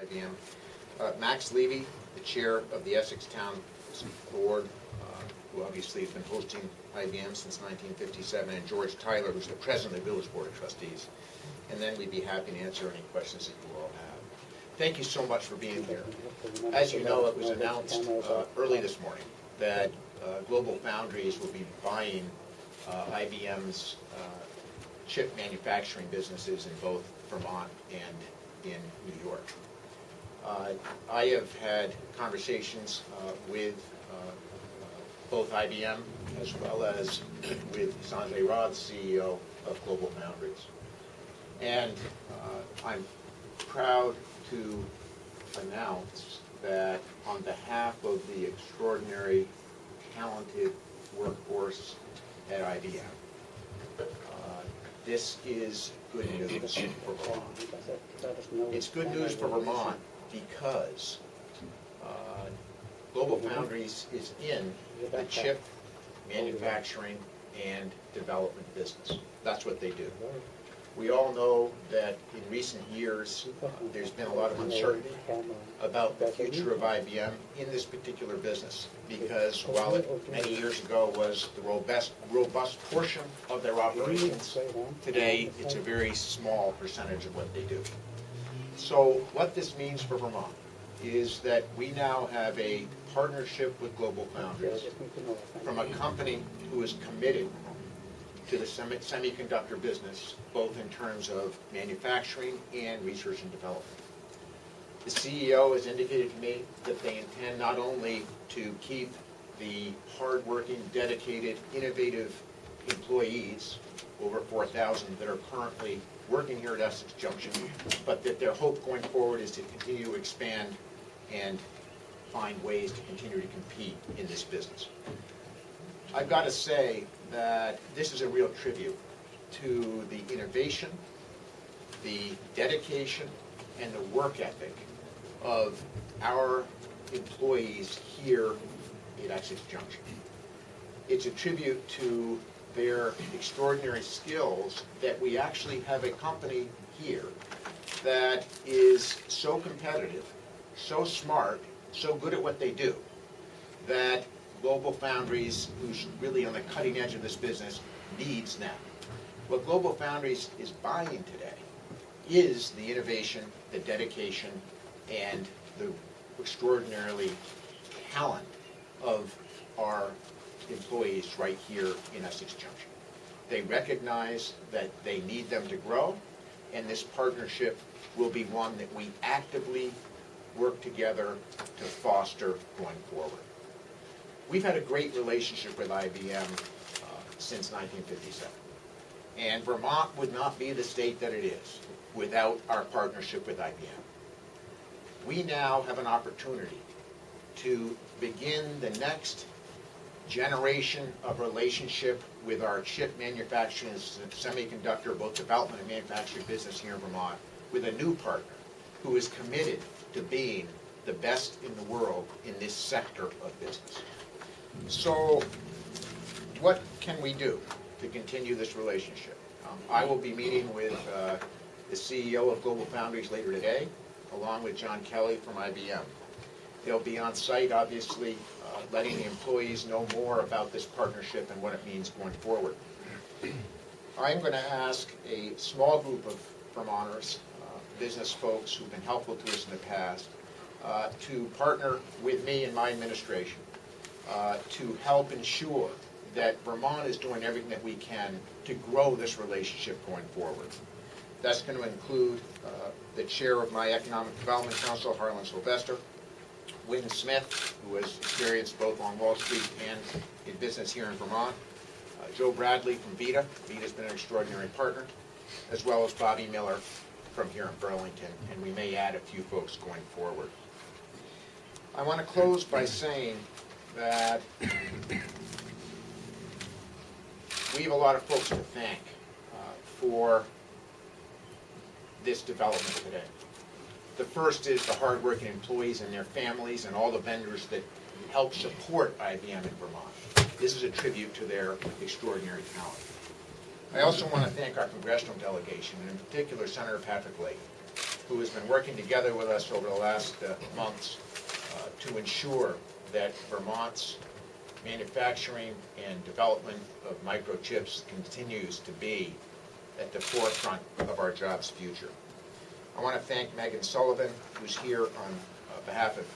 IBM. Max Levy, the chair of the Essex Town Board, who obviously has been hosting IBM since 1957, and George Tyler, who's the president of the Village Board of Trustees. And then we'd be happy to answer any questions that you all have. Thank you so much for being here. As you know, it was announced early this morning that Global Foundries will be buying IBM's chip manufacturing businesses in both Vermont and in New York. I have had conversations with both IBM as well as with Sanjay Roth, CEO of Global Foundries. And I'm proud to announce that on behalf of the extraordinary, talented workforce at IBM, this is good news for Vermont. It's good news for Vermont because Global Foundries is in the chip manufacturing and development business. That's what they do. We all know that in recent years, there's been a lot of uncertainty about the future of IBM in this particular business, because while it many years ago was the robust portion of their operations, today it's a very small percentage of what they do. So what this means for Vermont is that we now have a partnership with Global Foundries from a company who is committed to the semiconductor business, both in terms of manufacturing and research and development. The CEO has indicated to me that they intend not only to keep the hardworking, dedicated, innovative employees, over 4,000 that are currently working here at Essex Junction, but that their hope going forward is to continue to expand and find ways to continue to compete in this business. I've got to say that this is a real tribute to the innovation, the dedication, and the work ethic of our employees here at Essex Junction. It's a tribute to their extraordinary skills that we actually have a company here that is so competitive, so smart, so good at what they do, that Global Foundries, who's really on the cutting edge of this business, needs now. What Global Foundries is buying today is the innovation, the dedication, and the extraordinarily talent of our employees right here in Essex Junction. They recognize that they need them to grow, and this partnership will be one that we actively work together to foster going forward. We've had a great relationship with IBM since 1957, and Vermont would not be the state that it is without our partnership with IBM. We now have an opportunity to begin the next generation of relationship with our chip manufacturing and semiconductor, both development and manufacturing business here in Vermont, with a new partner who is committed to being the best in the world in this sector of business. So what can we do to continue this relationship? I will be meeting with the CEO of Global Foundries later today, along with John Kelly from IBM. They'll be on site, obviously, letting the employees know more about this partnership and what it means going forward. I'm going to ask a small group of Vermonters, business folks who've been helpful to us in the past, to partner with me and my administration to help ensure that Vermont is doing everything that we can to grow this relationship going forward. That's going to include the chair of my Economic Development Council, Harlan Sylvester, Wynn Smith, who has experience both on Wall Street and in business here in Vermont, Joe Bradley from VITA. VITA's been an extraordinary partner, as well as Bobby Miller from here in Burlington, and we may add a few folks going forward. I want to close by saying that we have a lot of folks to thank for this development today. The first is the hardworking employees and their families and all the vendors that help support IBM in Vermont. This is a tribute to their extraordinary talent. I also want to thank our congressional delegation, and in particular Senator Patrick Leahy. who has been working together with us over the last months to ensure that Vermont's manufacturing and development of microchips continues to be at the forefront of our jobs' future. I want to thank Megan Sullivan, who's here on behalf of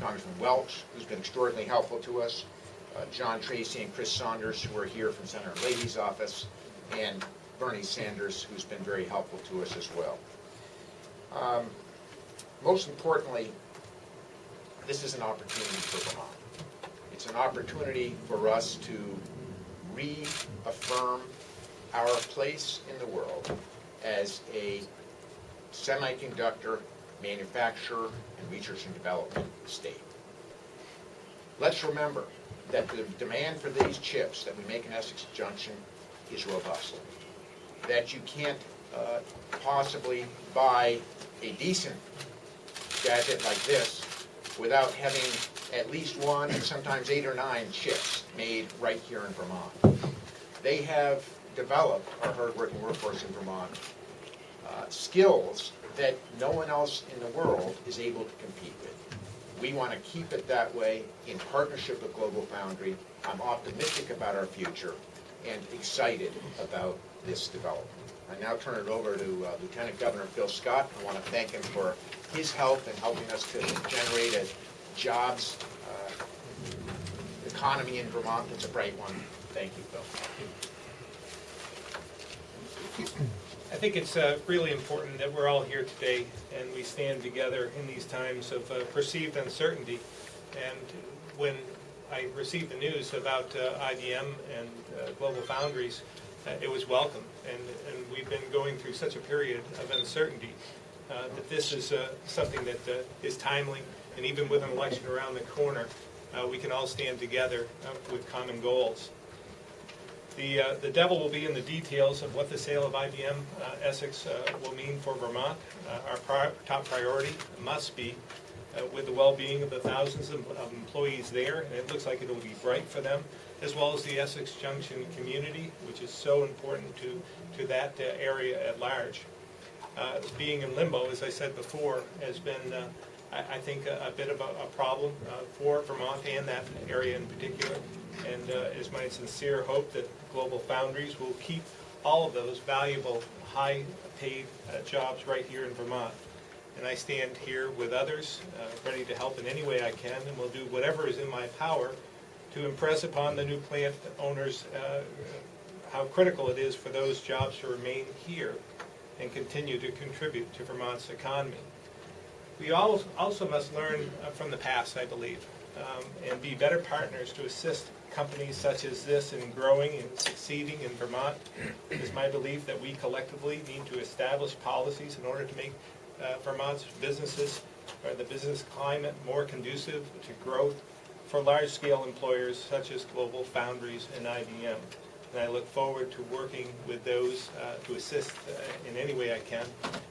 Congressman Welch, who's been extraordinarily helpful to us, John Tracy and Chris Saunders, who are here from Senator Leahy's office, and Bernie Sanders, who's been very helpful to us as well. Most importantly, this is an opportunity for Vermont. It's an opportunity for us to reaffirm our place in the world as a semiconductor manufacturer and research and development state. Let's remember that the demand for these chips that we make in Essex Junction is robust. That you can't possibly buy a decent gadget like this without having at least one and sometimes 8 or 9 chips made right here in Vermont. They have developed, our hard-working workforce in Vermont, skills that no one else in the world is able to compete with. We want to keep it that way in partnership with GlobalFoundries. I'm optimistic about our future and excited about this development. I now turn it over to Lieutenant Governor Phil Scott. I want to thank him for his help in helping us to generate a jobs economy in Vermont that's a bright one. Thank you, Phil. I think it's really important that we're all here today and we stand together in these times of perceived uncertainty. And when I received the news about IBM and GlobalFoundries, it was welcome. And we've been going through such a period of uncertainty that this is something that is timely. And even with an election around the corner, we can all stand together with common goals. The devil will be in the details of what the sale of IBM Essex will mean for Vermont. Our top priority must be with the well-being of the thousands of employees there, and it looks like it will be bright for them, as well as the Essex Junction community, which is so important to that area at large. Being in limbo, as I said before, has been, I think, a bit of a problem for Vermont and that area in particular. And it's my sincere hope that GlobalFoundries will keep all of those valuable, high-paid jobs right here in Vermont. And I stand here with others, ready to help in any way I can, and will do whatever is in my power to impress upon the new plant owners how critical it is for those jobs to remain here and continue to contribute to Vermont's economy. We also must learn from the past, I believe, and be better partners to assist companies such as this in growing and succeeding in Vermont. It is my belief that we collectively need to establish policies in order to make Vermont's businesses, or the business climate, more conducive to growth for large-scale employers such as GlobalFoundries and IBM. And I look forward to working with those to assist in any way I can.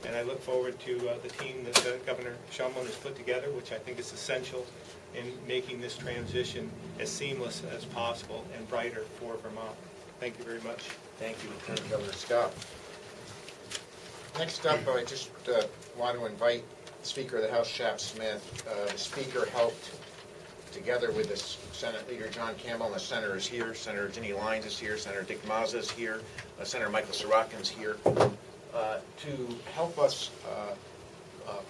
And I look forward to the team that Governor Shumlin has put together, which I think is essential in making this transition as seamless as possible and brighter for Vermont. Thank you very much. Thank you, Lieutenant Governor Scott. Next up, I just want to invite Speaker of the House, Shap Smith. The Speaker helped, together with the Senate Leader John Campbell, and the Senator is here, Senator Ginny Lyons is here, Senator Dick Mazza is here, Senator Michael Sorokin is here, to help us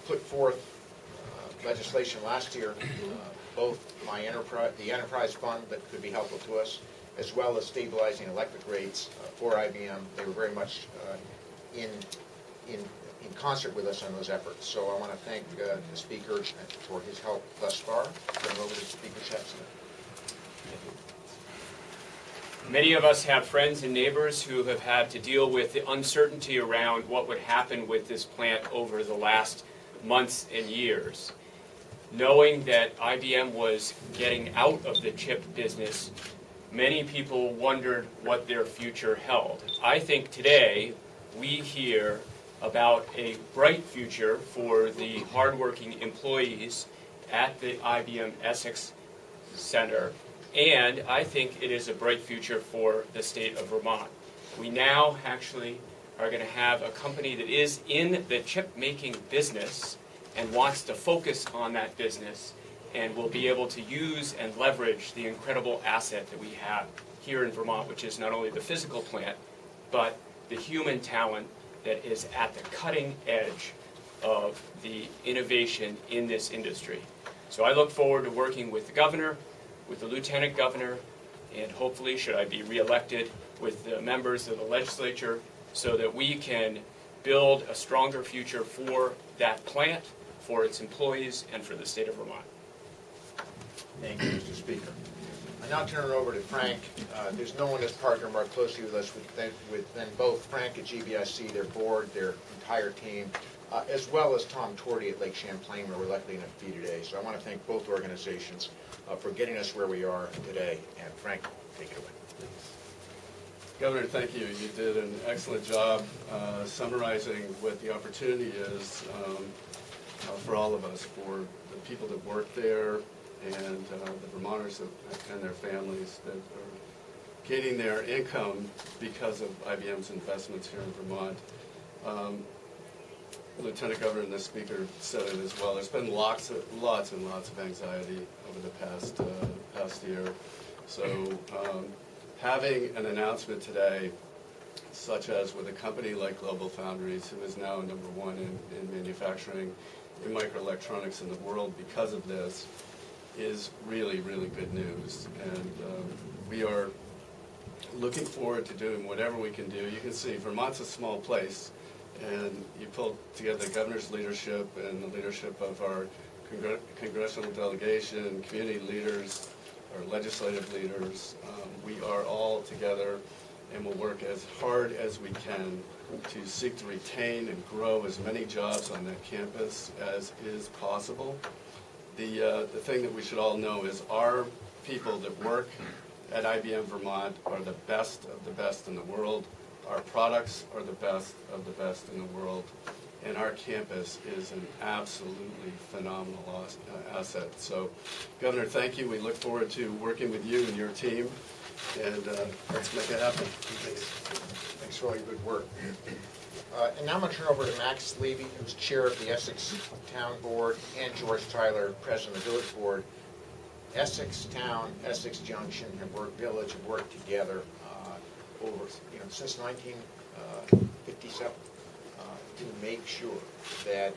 put forth legislation last year, both the enterprise fund that could be helpful to us, as well as stabilizing electric rates for IBM. They were very much in concert with us on those efforts. So I want to thank the Speaker for his help thus far. Turn over to Speaker Shap Smith. Many of us have friends and neighbors who have had to deal with the uncertainty around what would happen with this plant over the last months and years. Knowing that IBM was getting out of the chip business, many people wondered what their future held. I think today we hear about a bright future for the hardworking employees at the IBM Essex Center, and I think it is a bright future for the state of Vermont. We now actually are going to have a company that is in the chip-making business and wants to focus on that business and will be able to use and leverage the incredible asset that we have here in Vermont, which is not only the physical plant, but the human talent that is at the cutting edge of the innovation in this industry. So I look forward to working with the governor, with the lieutenant governor, and hopefully, should I be reelected, with the members of the legislature, so that we can build a stronger future for that plant, for its employees, and for the state of Vermont. Thank you, Mr. Speaker. I now turn it over to Frank. There's no one that's partnered more closely with us than both Frank at GBIC, their board, their entire team, as well as Tom Torty at Lake Champlain, where we're lucky enough to be today. So I want to thank both organizations for getting us where we are today. And Frank, take it away. Governor, thank you. You did an excellent job summarizing what the opportunity is for all of us, for the people that work there and the Vermonters and their families that are gaining their income because of IBM's investments here in Vermont. Lieutenant Governor and the Speaker said it as well. There's been lots and lots of anxiety over the past year. So having an announcement today, such as with a company like GlobalFoundries, who is now number one in manufacturing in microelectronics in the world because of this, is really, really good news. And we are looking forward to doing whatever we can do. You can see Vermont's a small place, and you pull together the governor's leadership and the leadership of our congressional delegation, community leaders, our legislative leaders. We are all together and will work as hard as we can to seek to retain and grow as many jobs on that campus as is possible. The thing that we should all know is our people that work at IBM Vermont are the best of the best in the world. Our products are the best of the best in the world. And our campus is an absolutely phenomenal asset. So, Governor, thank you. We look forward to working with you and your team. And let's make it happen. Thanks for all your good work. And now I'm going to turn over to Max Levy, who's chair of the Essex Town Board, and George Tyler, president of the Village Board. Essex Town, Essex Junction, and Village have worked together since 1957 to make sure that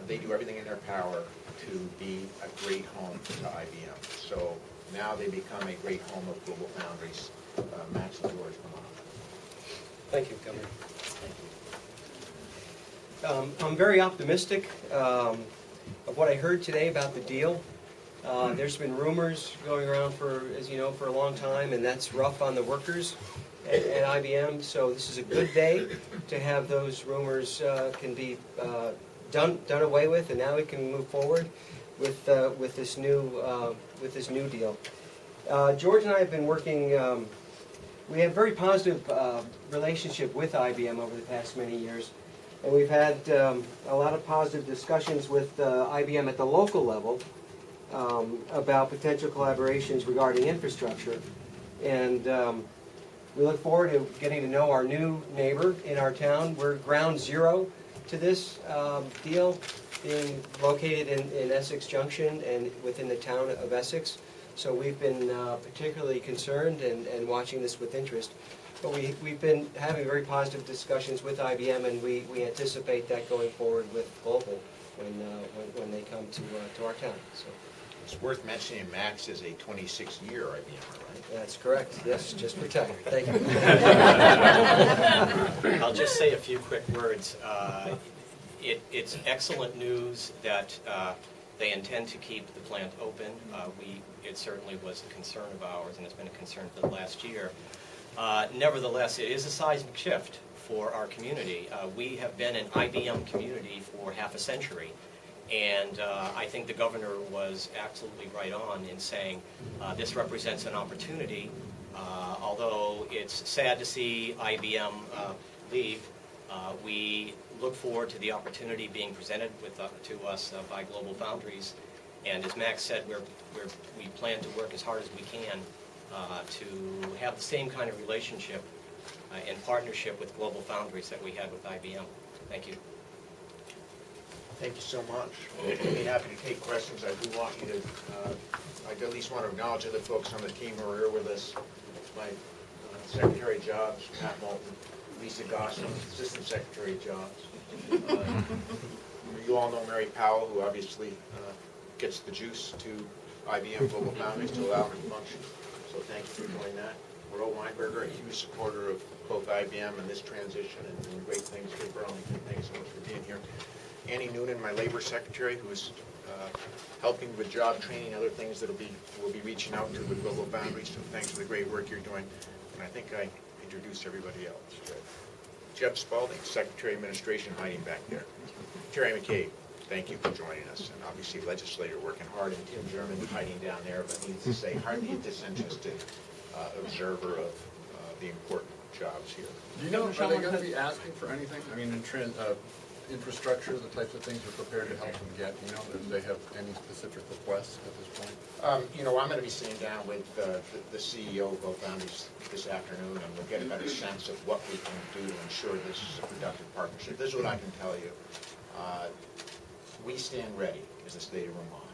they do everything in their power to be a great home to IBM. So now they become a great home of GlobalFoundries. Max and George, come on. Thank you, Governor. I'm very optimistic of what I heard today about the deal. There's been rumors going around as you know, for a long time, and that's rough on the workers at IBM. So this is a good day to have those rumors can be done away with, and now we can move forward with this new deal. George and I have been working. We have a very positive relationship with IBM over the past many years. And we've had a lot of positive discussions with IBM at the local level about potential collaborations regarding infrastructure. And we look forward to getting to know our new neighbor in our town. We're ground zero to this deal, being located in Essex Junction and within the town of Essex. So we've been particularly concerned and watching this with interest. But we've been having very positive discussions with IBM, and we anticipate that going forward with Global when they come to our town. So It's worth mentioning Max is a 26-year IBM, right? that's correct. Yes, just retired. Thank you. I'll just say a few quick words. It's excellent news that they intend to keep the plant open. It certainly was a concern of ours, and it's been a concern for the last year. Nevertheless, it is a seismic shift for our community. We have been an IBM community for half a century, and I think the governor was absolutely right on in saying this represents an opportunity. Although it's sad to see IBM leave, we look forward to the opportunity being presented to us by GlobalFoundries. And as Max said, we plan to work as hard as we can to have the same kind of relationship in partnership with Global Foundries that we had with IBM. Thank you. Thank you so much. I'd be happy to take questions. I do want you to, I at least want to acknowledge the folks on the team who are here with us. My Secretary of Jobs, Pat Moulton, Lisa Gosselin, Assistant Secretary of Jobs. You all know Mary Powell, who obviously gets the juice to IBM Global Foundries to allow them to function. So thank you for doing that. Earl Weinberger, a huge supporter of both IBM and this transition and doing great things for Burlington. Thanks so much for being here. Annie Noonan, my Labor Secretary, who is helping with job training, other things that we'll be reaching out to with Global Foundries. So thanks for the great work you're doing. And I think I introduced everybody else. Jeb Spalding, Secretary of Administration, hiding back there. Terry McCabe, thank you for joining us. And obviously legislator working hard, and Tim German hiding down there, but needs to say hardly a disinterested observer of the important jobs here. Do you know, are they going to be asking for anything? I mean, infrastructure, the types of things we're prepared to help them get, you know, do they have any specific requests at this point? You know, I'm going to be sitting down with the CEO of Global Foundries this afternoon, and we'll get a better sense of what we can do to ensure this is a productive partnership. This is what I can tell you. We stand ready as the state of Vermont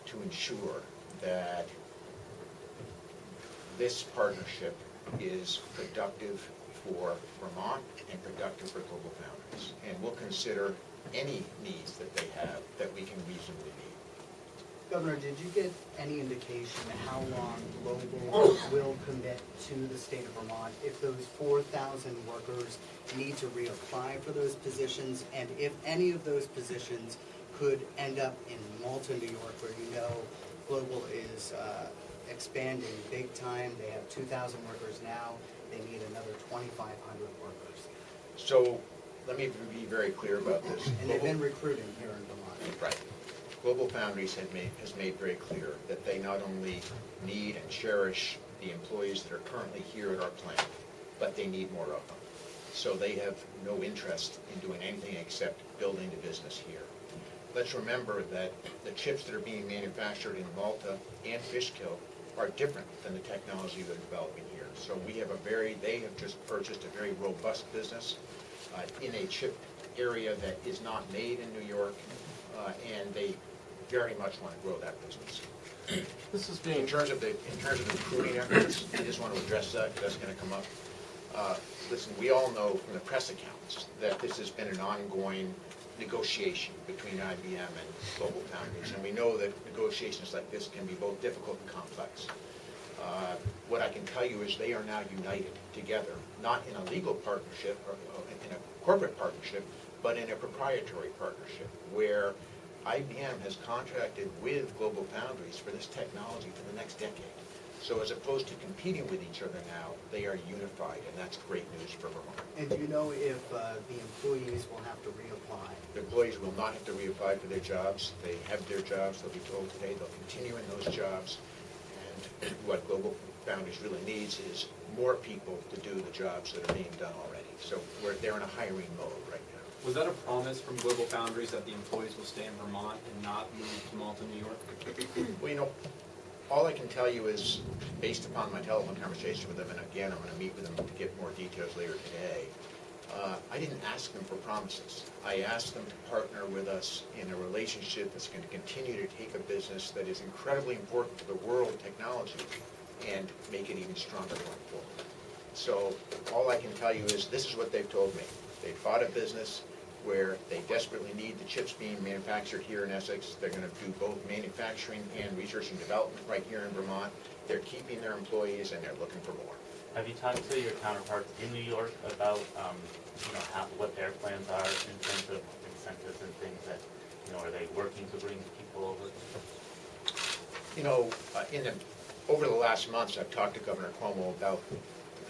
to ensure that this partnership is productive for Vermont and productive for Global Foundries. And we'll consider any needs that they have that we can reasonably meet. Governor, did you get any indication how long Global will commit to the state of Vermont if those 4,000 workers need to reapply for those positions, and if any of those positions could end up in Malta, New York, where you know Global is expanding big time? They have 2,000 workers now. They need another 2,500 workers. So let me be very clear about this. And they've been recruiting here in Vermont. Right. Global Foundries has made very clear that they not only need and cherish the employees that are currently here at our plant, but they need more of them. So they have no interest in doing anything except building the business here. Let's remember that the chips that are being manufactured in Malta and Fishkill are different than the technology they're developing here. So we have they have just purchased a very robust business in a chip area that is not made in New York, and they very much want to grow that business. This is In terms of the recruiting efforts, I just want to address that, because that's going to come up. Listen, we all know from the press accounts that this has been an ongoing negotiation between IBM and Global Foundries, and we know that negotiations like this can be both difficult and complex. What I can tell you is they are now united together, not in a legal partnership or in a corporate partnership, but in a proprietary partnership where IBM has contracted with Global Foundries for this technology for the next decade. So as opposed to competing with each other now, they are unified, and that's great news for Vermont. And do you know if the employees will have to reapply? The employees will not have to reapply for their jobs. They have their jobs, they'll be told today, they'll continue in those jobs. And what Global Foundries really needs is more people to do the jobs that are being done already. So they're in a hiring mode right now. Was that a promise from Global Foundries that the employees will stay in Vermont and not move to Malta, New York? Well, you know, all I can tell you is, based upon my telephone conversation with them, and again, I'm going to meet with them to get more details later today, I didn't ask them for promises. I asked them to partner with us in a relationship that's going to continue to take a business that is incredibly important to the world technology and make it even stronger going forward. So all I can tell you is this is what they've told me. They've bought a business where they desperately need the chips being manufactured here in Essex. They're going to do both manufacturing and research and development right here in Vermont. They're keeping their employees, and they're looking for more. Have you talked to your counterparts in New York about, what their plans are in terms of incentives and things that, are they working to bring people over? You know, over the last months, I've talked to Governor Cuomo about the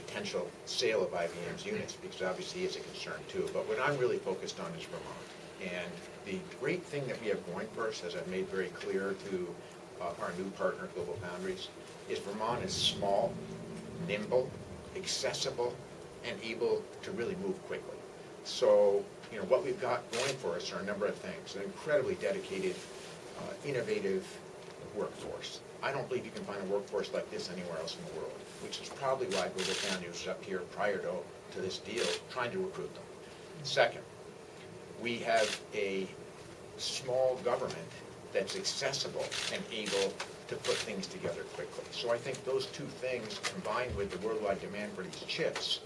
potential sale of IBM's units, because obviously he is a concern too. But what I'm really focused on is Vermont. And the great thing that we have going for us, as I've made very clear to our new partner, Global Foundries, is Vermont is small, nimble, accessible, and able to really move quickly. So, what we've got going for us are a number of things. An incredibly dedicated, innovative workforce. I don't believe you can find a workforce like this anywhere else in the world, which is probably why Global Foundries was up here prior to this deal, trying to recruit them. Second, we have a small government that's accessible and able to put things together quickly. So I think those two things, combined with the worldwide demand for these chips,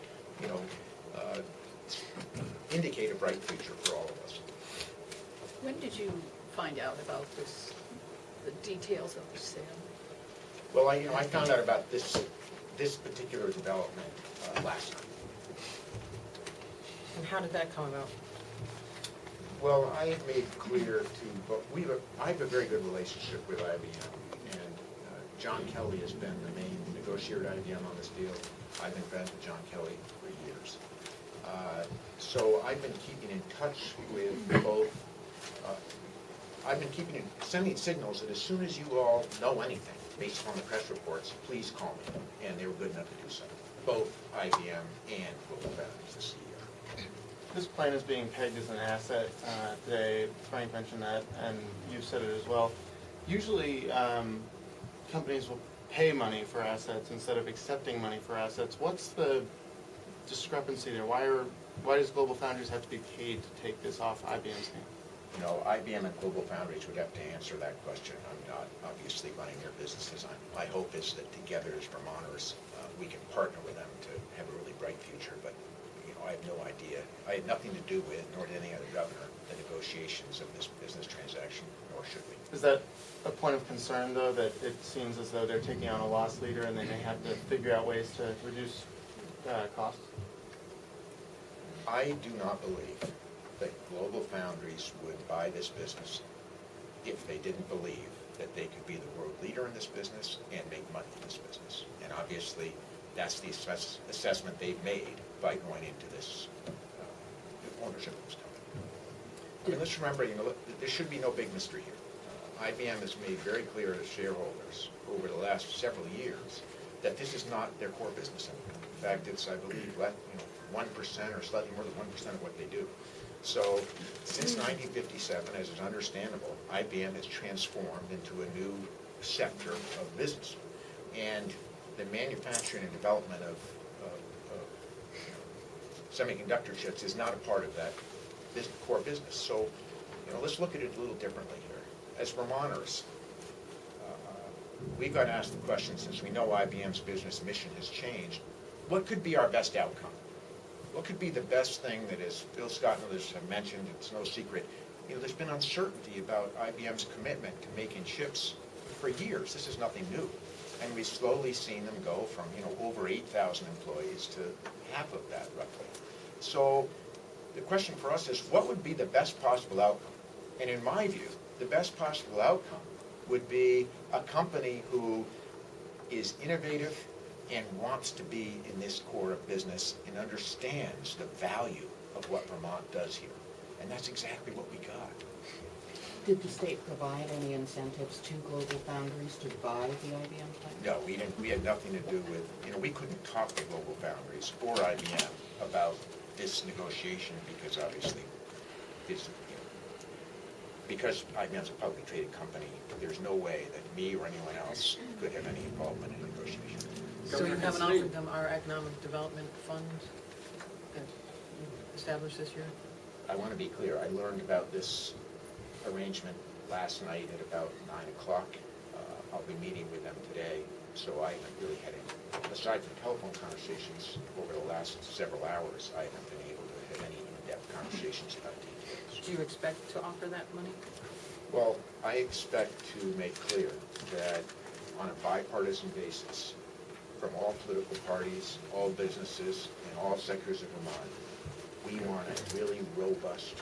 indicate a bright future for all of us. When did you find out about this, the details of the sale? Well, I found out about this particular development last night. And how did that come about? Well, I have made clear I have a very good relationship with IBM, and John Kelly has been the main negotiator at IBM on this deal. I've been friends with John Kelly for years. So I've been keeping in touch with both. I've been sending signals that as soon as you all know anything, based on the press reports, please call me. And they were good enough to do so. Both IBM and Global Foundries this year. This plan is being pegged as an asset today. Frank mentioned that, and you said it as well. Usually, companies will pay money for assets instead of accepting money for assets. What's the discrepancy there? Why does Global Foundries have to be paid to take this off IBM's hand? IBM and Global Foundries would have to answer that question. I'm not obviously running their businesses. My hope is that together as Vermonters, we can partner with them to have a really bright future. But I have no idea. I had nothing to do with, nor did any other governor, the negotiations of this business transaction, nor should we. Is that a point of concern, though, that it seems as though they're taking on a loss leader and they may have to figure out ways to reduce costs? I do not believe that Global Foundries would buy this business if they didn't believe that they could be the world leader in this business and make money in this business. And obviously, that's the assessment they've made by going into this ownership of this company. And let's remember, there should be no big mystery here. IBM has made very clear to shareholders over the last several years that this is not their core business anymore. In fact, it's, I believe, 1% or slightly more than 1% of what they do. So since 1957, as is understandable, IBM has transformed into a new sector of business. And the manufacturing and development of semiconductor chips is not a part of that core business. So let's look at it a little differently here. As Vermonters, we've got to ask the question, since we know IBM's business mission has changed, what could be our best outcome? What could be the best thing that, as Bill Scott and others have mentioned, it's no secret, there's been uncertainty about IBM's commitment to making chips for years. This is nothing new. And we've slowly seen them go from, over 8,000 employees to half of that, roughly. So the question for us is, what would be the best possible outcome? And in my view, the best possible outcome would be a company who is innovative and wants to be in this core of business and understands the value of what Vermont does here. And that's exactly what we got. Did the state provide any incentives to Global Foundries to buy the IBM plant? No, we didn't. We had nothing to do with, we couldn't talk to Global Foundries or IBM about this negotiation because obviously because IBM's a publicly traded company, there's no way that me or anyone else could have any involvement in negotiation. So you haven't offered them our economic development fund that you established this year? I want to be clear, I learned about this arrangement last night at about 9 o'clock. I'll be meeting with them today, so I haven't really had any, aside from telephone conversations over the last several hours, I haven't been able to have any in-depth conversations about details. Do you expect to offer that money? Well, I expect to make clear that on a bipartisan basis, from all political parties, all businesses, and all sectors of Vermont, we want a really robust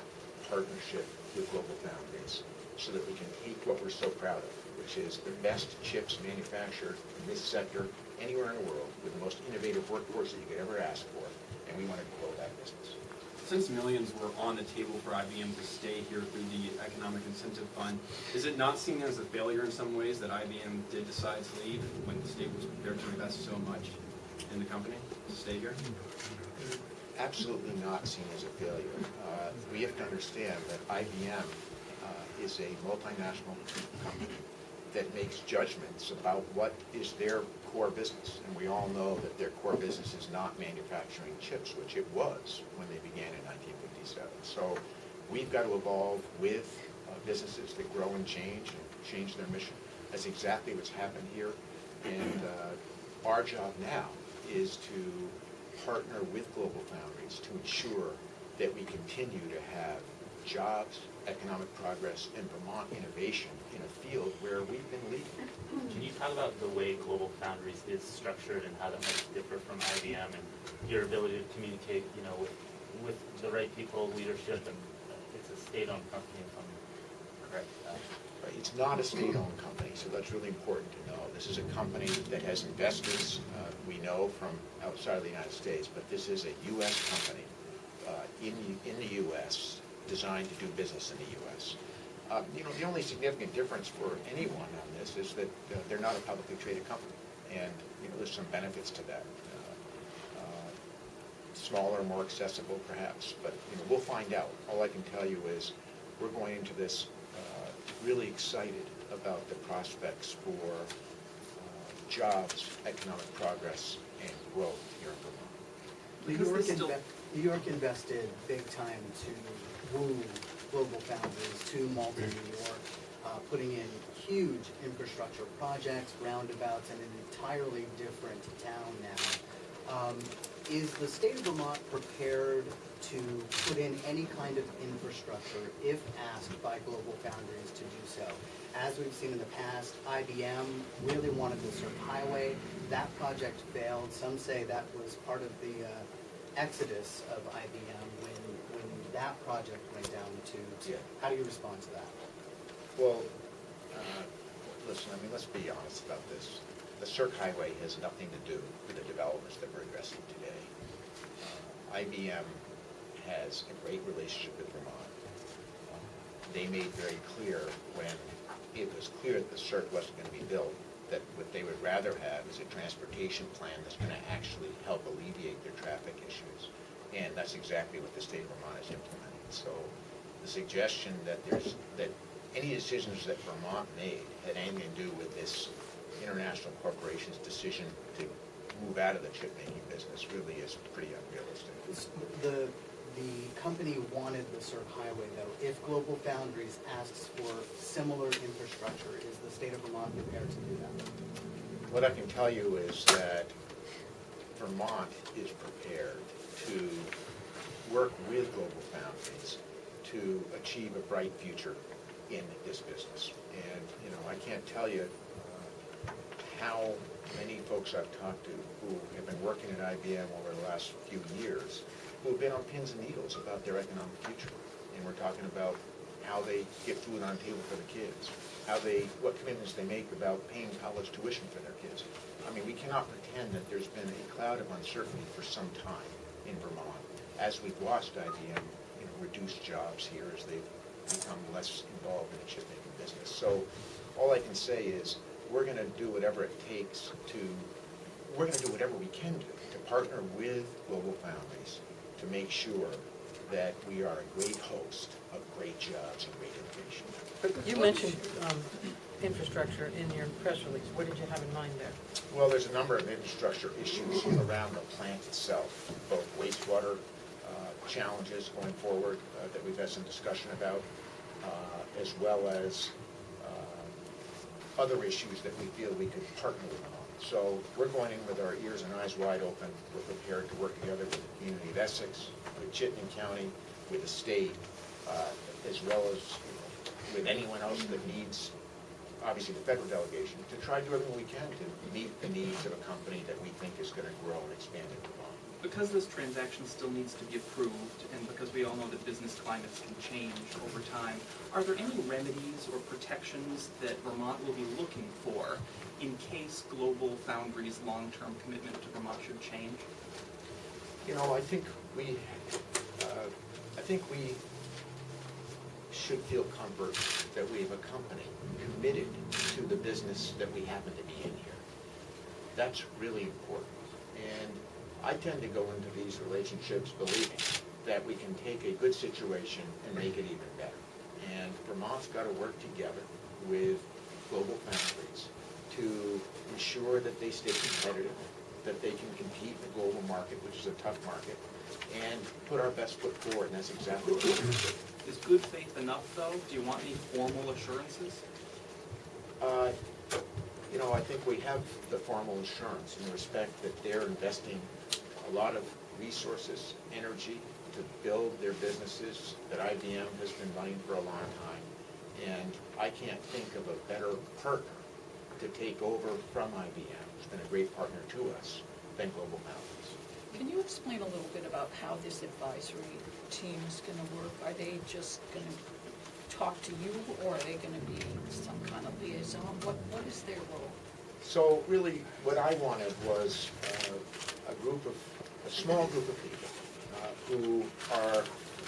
partnership with Global Foundries so that we can take what we're so proud of, which is the best chips manufactured in this sector anywhere in the world with the most innovative workforce that you could ever ask for, and we want to grow that business. Since millions were on the table for IBM to stay here through the Economic Incentive Fund, is it not seen as a failure in some ways that IBM did decide to leave when the state was prepared to invest so much in the company to stay here? Absolutely not seen as a failure. We have to understand that IBM is a multinational company that makes judgments about what is their core business. And we all know that their core business is not manufacturing chips, which it was when they began in 1957. So we've got to evolve with businesses that grow and change their mission. That's exactly what's happened here. And our job now is to partner with GlobalFoundries to ensure that we continue to have jobs, economic progress, and Vermont innovation in a field where we've been leading. Can you talk about the way GlobalFoundries is structured and how that might differ from IBM and your ability to communicate, with the right people, leadership, and it's a state-owned company, if I'm correct? Right, it's not a state-owned company, so that's really important to know. This is a company that has investors, we know from outside of the United States, but this is a U.S. company in the U.S. designed to do business in the U.S. The only significant difference for anyone on this is that they're not a publicly traded company, and there's some benefits to that. Smaller, more accessible, perhaps, but we'll find out. All I can tell you is we're going into this really excited about the prospects for jobs, economic progress, and growth here in Vermont. New York invested big time to woo GlobalFoundries to Malta, New York, putting in huge infrastructure projects, roundabouts, and an entirely different town now. Is the state of Vermont prepared to put in any kind of infrastructure if asked by GlobalFoundries to do so? As we've seen in the past, IBM really wanted the Cirque Highway. That project failed. Some say that was part of the exodus of IBM when that project went down to Yeah. How do you respond to that? Well, listen, let's be honest about this. The Cirque Highway has nothing to do with the developments that we're addressing today. IBM has a great relationship with Vermont. They made very clear when it was clear that the Cirque wasn't going to be built, that what they would rather have is a transportation plan that's going to actually help alleviate their traffic issues. And that's exactly what the state of Vermont is implementing. So the suggestion that any decisions that Vermont made had anything to do with this international corporation's decision to move out of the chip-making business really is pretty unrealistic. The company wanted the Cirque Highway, though. If GlobalFoundries asks for similar infrastructure, is the state of Vermont prepared to do that? What I can tell you is that Vermont is prepared to work with GlobalFoundries to achieve a bright future in this business. And, I can't tell you how many folks I've talked to who have been working at IBM over the last few years who have been on pins and needles about their economic future. And we're talking about how they get food on the table for the kids, what commitments they make about paying college tuition for their kids. We cannot pretend that there's been a cloud of uncertainty for some time in Vermont as we've watched IBM reduce jobs here as they've become less involved in the chip-making business. So all I can say is we're going to do whatever it takes we're going to do whatever we can do to partner with GlobalFoundries to make sure that we are a great host of great jobs and great innovation. You mentioned infrastructure in your press release. What did you have in mind there? Well, there's a number of infrastructure issues around the plant itself, both wastewater challenges going forward that we've had some discussion about, as well as other issues that we feel we could partner with them on. So we're going in with our ears and eyes wide open. We're prepared to work together with the community of Essex, with Chittenden County, with the state, as well as with anyone else that needs, obviously the federal delegation, to try to do everything we can to meet the needs of a company that we think is going to grow and expand in Vermont. Because this transaction still needs to be approved, and because we all know that business climates can change over time, are there any remedies or protections that Vermont will be looking for in case GlobalFoundries' long-term commitment to Vermont should change? I think we should feel comfort that we have a company committed to the business that we happen to be in here. That's really important. And I tend to go into these relationships believing that we can take a good situation and make it even better. And Vermont's got to work together with GlobalFoundries to ensure that they stay competitive, that they can compete in the global market, which is a tough market, and put our best foot forward, and that's exactly what we're going to do. Is good faith enough, though? Do you want any formal assurances? You know, I think we have the formal assurance in the respect that they're investing a lot of resources, energy to build their businesses that IBM has been running for a long time. And I can't think of a better partner to take over from IBM, who's been a great partner to us, than GlobalFoundries. Can you explain a little bit about how this advisory team is going to work? Are they just going to talk to you, or are they going to be some kind of liaison? What is their role? So really, what I wanted was a small group of people who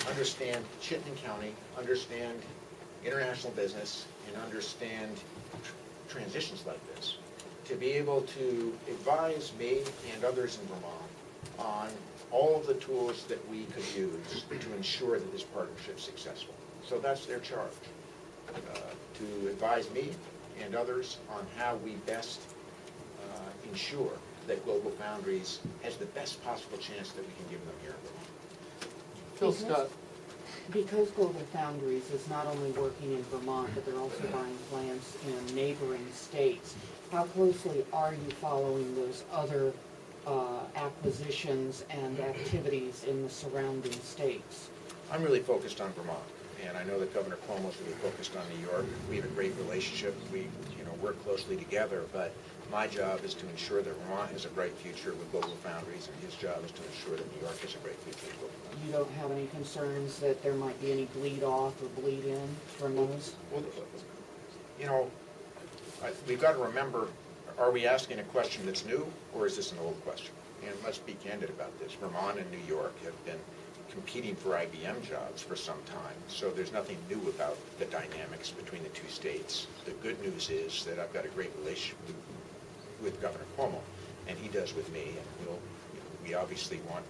understand Chittenden County, understand international business, and understand transitions like this, to be able to advise me and others in Vermont on all of the tools that we could use to ensure that this partnership's successful. So that's their charge, to advise me and others on how we best ensure that GlobalFoundries has the best possible chance that we can give them here in Vermont. Phil Scott. Because GlobalFoundries is not only working in Vermont, but they're also buying plants in neighboring states, how closely are you following those other acquisitions and activities in the surrounding states? I'm really focused on Vermont, and I know that Governor Cuomo's really focused on New York. We have a great relationship. We, work closely together, but my job is to ensure that Vermont has a bright future with GlobalFoundries, and his job is to ensure that New York has a bright future with GlobalFoundries. You don't have any concerns that there might be any bleed off or bleed in from those? Well, we've got to remember, are we asking a question that's new, or is this an old question? And let's be candid about this. Vermont and New York have been competing for IBM jobs for some time, so there's nothing new about the dynamics between the two states. The good news is that I've got a great relationship with Governor Cuomo, and he does with me, and we obviously want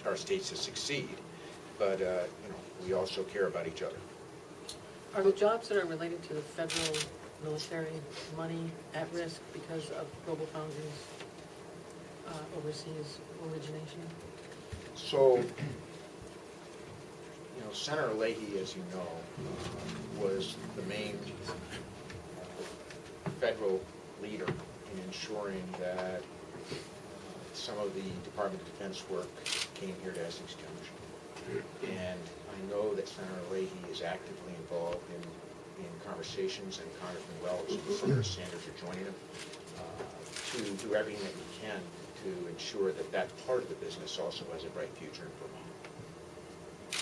our states to succeed, but we also care about each other. Are the jobs that are related to the federal military money at risk because of GlobalFoundries overseas origination? So, Senator Leahy, as you know, was the main federal leader in ensuring that some of the Department of Defense work came here to Essex Township. And I know that Senator Leahy is actively involved in conversations, and Congressman Welch and Senator Sanders are joining him to do everything that we can to ensure that that part of the business also has a bright future in Vermont.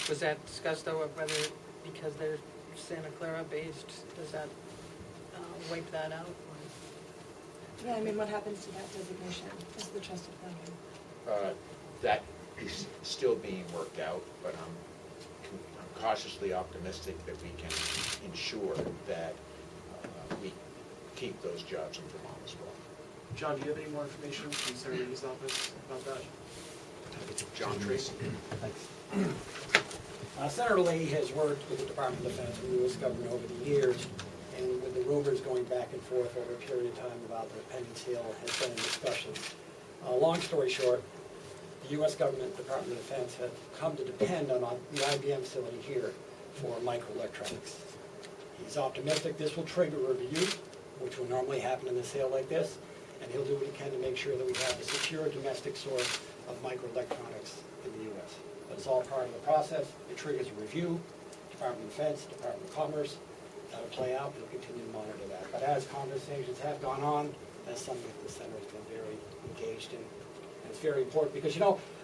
Was that discussed, though, of whether, because they're Santa Clara based, does that wipe that out? Yeah, I mean, what happens to that designation as the trusted vendor? That is still being worked out, but I'm cautiously optimistic that we can ensure that we keep those jobs in Vermont as well. John, do you have any more information from Senator Leahy's office about that? John Tracy. Thanks. Senator Leahy has worked with the Department of Defense and the U.S. government over the years, and with the rumors going back and forth over a period of time about the pending sale has been in discussions. Long story short, the U.S. government, Department of Defense, have come to depend on the IBM facility here for microelectronics. He's optimistic this will trigger a review, which will normally happen in a sale like this, and he'll do what he can to make sure that we have a secure domestic source of microelectronics in the U.S. But it's all part of the process. It triggers a review, Department of Defense, Department of Commerce. That'll play out. We'll continue to monitor that. But as conversations have gone on, that's something that the Senator has been very engaged in. And it's very important because,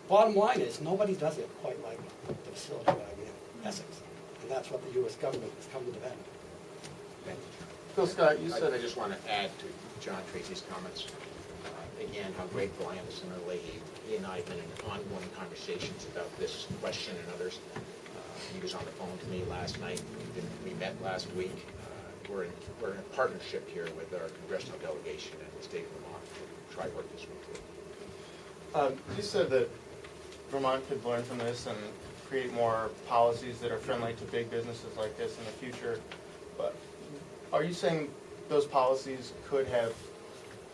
bottom line is nobody does it quite like the facility at IBM, Essex. And that's what the U.S. government has come to depend on. Phil Scott, you said... I just want to add to John Tracy's comments. Again, how grateful I am to Senator Leahy. He and I have been in ongoing conversations about this question and others. He was on the phone to me last night. We met last week. We're in a partnership here with our congressional delegation in the state of Vermont to try to work this one through. You said that Vermont could learn from this and create more policies that are friendly to big businesses like this in the future. But are you saying those policies could have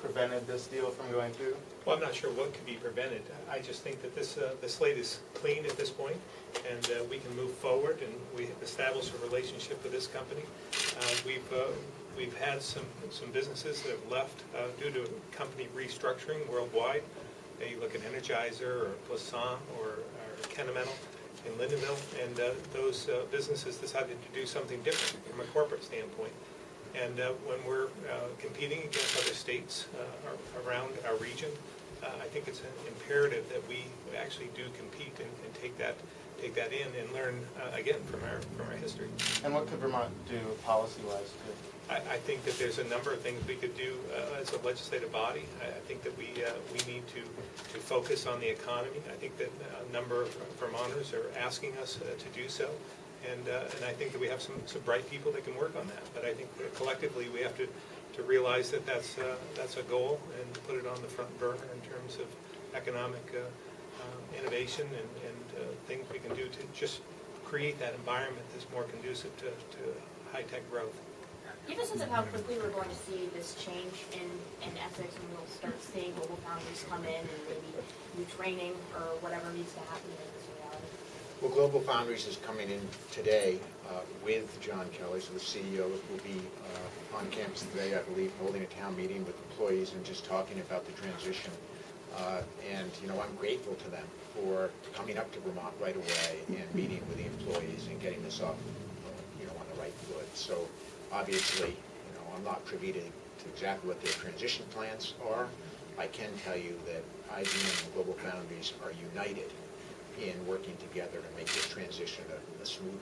prevented this deal from going through? Well, I'm not sure what could be prevented. I just think that this, the slate is clean at this point, and we can move forward, and we have established a relationship with this company. We've had some businesses that have left due to company restructuring worldwide. You look at Energizer or Plaisant or Kennametal in Lindenville, and those businesses decided to do something different from a corporate standpoint. And when we're competing against other states around our region, I think it's imperative that we actually do compete and take that in and learn again from our history. And what could Vermont do policy-wise to? I think that there's a number of things we could do as a legislative body. I think that we need to focus on the economy. I think that a number of Vermonters are asking us to do so. And I think that we have some bright people that can work on that. But I think that collectively we have to realize that that's a goal and put it on the front burner in terms of economic innovation and things we can do to just create that environment that's more conducive to high-tech growth. Do you have a sense of how quickly we're going to see this change in ethics, and we'll start seeing GlobalFoundries come in and maybe new training or whatever needs to happen to make this reality? Well, GlobalFoundries is coming in today with John Kelly, so the CEO will be on campus today, I believe, holding a town meeting with employees and just talking about the transition. And, you know, I'm grateful to them for coming up to Vermont right away and meeting with the employees and getting this off, on the right foot. So obviously, I'm not privy to exactly what their transition plans are. I can tell you that IBM and GlobalFoundries are united in working together to make this transition a smooth.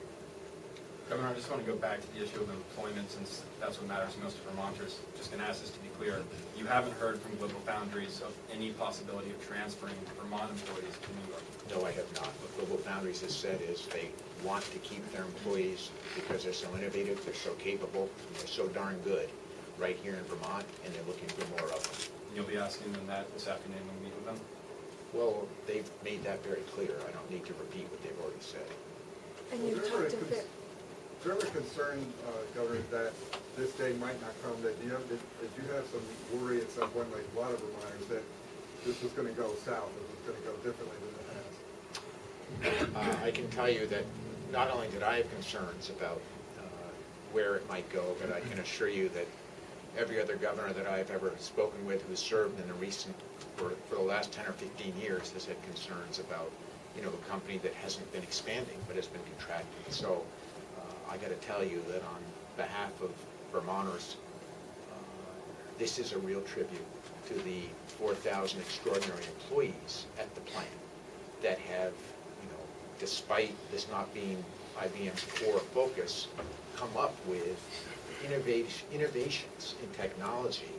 Governor, I just want to go back to the issue of employment, since that's what matters most to Vermonters. Just going to ask this to be clear. You haven't heard from GlobalFoundries of any possibility of transferring Vermont employees to New York? No, I have not. What GlobalFoundries has said is they want to keep their employees because they're so innovative, they're so capable, and they're so darn good right here in Vermont, and they're looking for more of them. You'll be asking them that this afternoon when we meet with them? Well, they've made that very clear. I don't need to repeat what they've already said. And you talked a bit. Is there ever concern, Governor, that this day might not come, that you have some worry at some point, like a lot of Vermonters, that this was going to go south, it was going to go differently than it has? I can tell you that not only did I have concerns about where it might go, but I can assure you that every other governor that I've ever spoken with who's served in the recent, for the last 10 or 15 years, has had concerns about, a company that hasn't been expanding, but has been contracting. So I got to tell you that on behalf of Vermonters, this is a real tribute to the 4,000 extraordinary employees at the plant that have, despite this not being IBM's core focus, come up with innovations in technology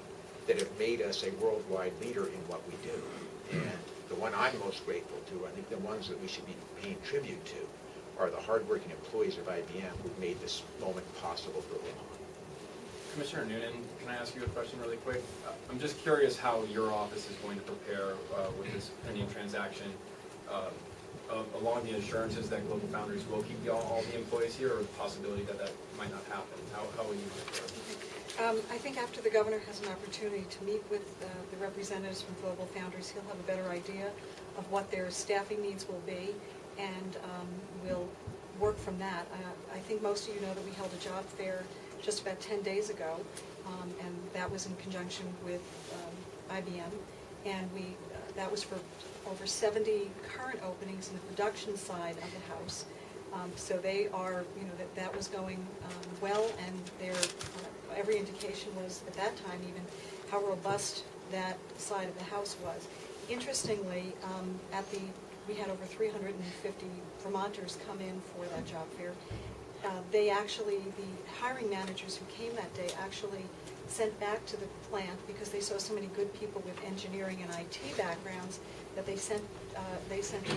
that have made us a worldwide leader in what we do. And the one I'm most grateful to, I think the ones that we should be paying tribute to, are the hardworking employees of IBM who've made this moment possible for Vermont. Commissioner Noonan, can I ask you a question really quick? I'm just curious how your office is going to prepare with this pending transaction along the assurances that GlobalFoundries will keep all the employees here, or the possibility that that might not happen. How will you prepare? I think after the governor has an opportunity to meet with the representatives from GlobalFoundries, he'll have a better idea of what their staffing needs will be, and we'll work from that. I think most of you know that we held a job fair just about 10 days ago, and that was in conjunction with IBM, and that was for over 70 current openings in the production side of the house. So they are, that was going well, and every indication was at that time even how robust that side of the house was. Interestingly, we had over 350 Vermonters come in for that job fair. The hiring managers who came that day actually sent back to the plant, because they saw so many good people with engineering and IT backgrounds, that they sent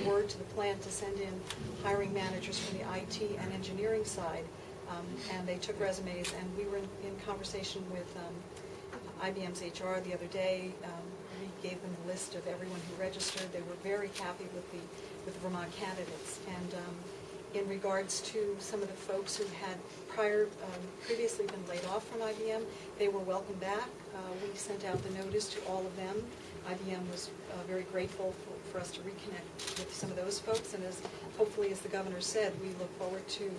word to the plant to send in hiring managers from the IT and engineering side, and they took resumes, and we were in conversation with IBM's HR the other day. We gave them the list of everyone who registered. They were very happy with the Vermont candidates, and in regards to some of the folks who had previously been laid off from IBM. They were welcome back. We sent out the notice to all of them. IBM was very grateful for us to reconnect with some of those folks, and hopefully, as the governor said, we look forward to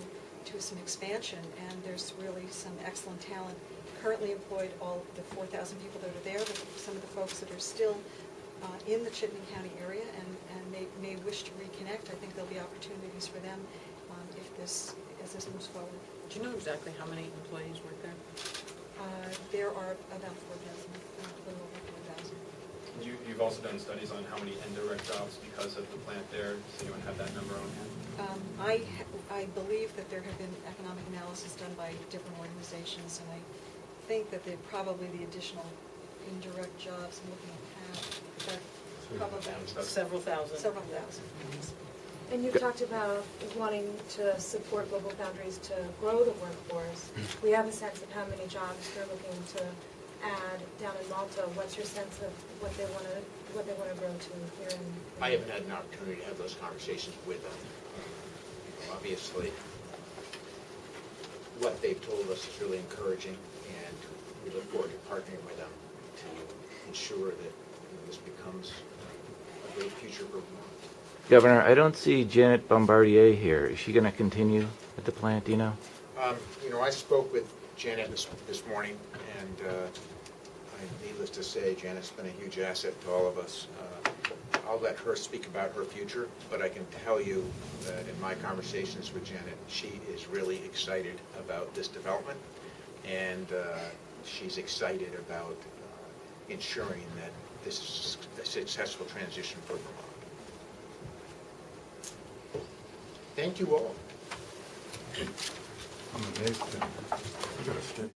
some expansion, and there's really some excellent talent currently employed, all the 4,000 people that are there, but some of the folks that are still in the Chittenden County area and may wish to reconnect. I think there'll be opportunities for them as this moves forward. Do you know exactly how many employees work there? There are about 4,000, a little over 4,000. You've also done studies on how many indirect jobs because of the plant there. Does anyone have that number on hand? I believe that there have been economic analysis done by different organizations, and I think that probably the additional indirect jobs, I'm looking at that, probably Several thousand. several thousand. And you talked about wanting to support GlobalFoundries to grow the workforce. We have a sense of how many jobs they're looking to add down in Malta. What's your sense of what they want to grow to here in? I haven't had an opportunity to have those conversations with them. Obviously, what they've told us is really encouraging, and we look forward to partnering with them to ensure that this becomes a great future for Vermont. Governor, I don't see Janet Bombardier here. Is she going to continue at the plant, do you know? I spoke with Janet this morning, and needless to say, Janet's been a huge asset to all of us. I'll let her speak about her future, but I can tell you that in my conversations with Janet, she is really excited about this development, and she's excited about ensuring that this is a successful transition for Vermont. Thank you all. I'm amazed. You got a steady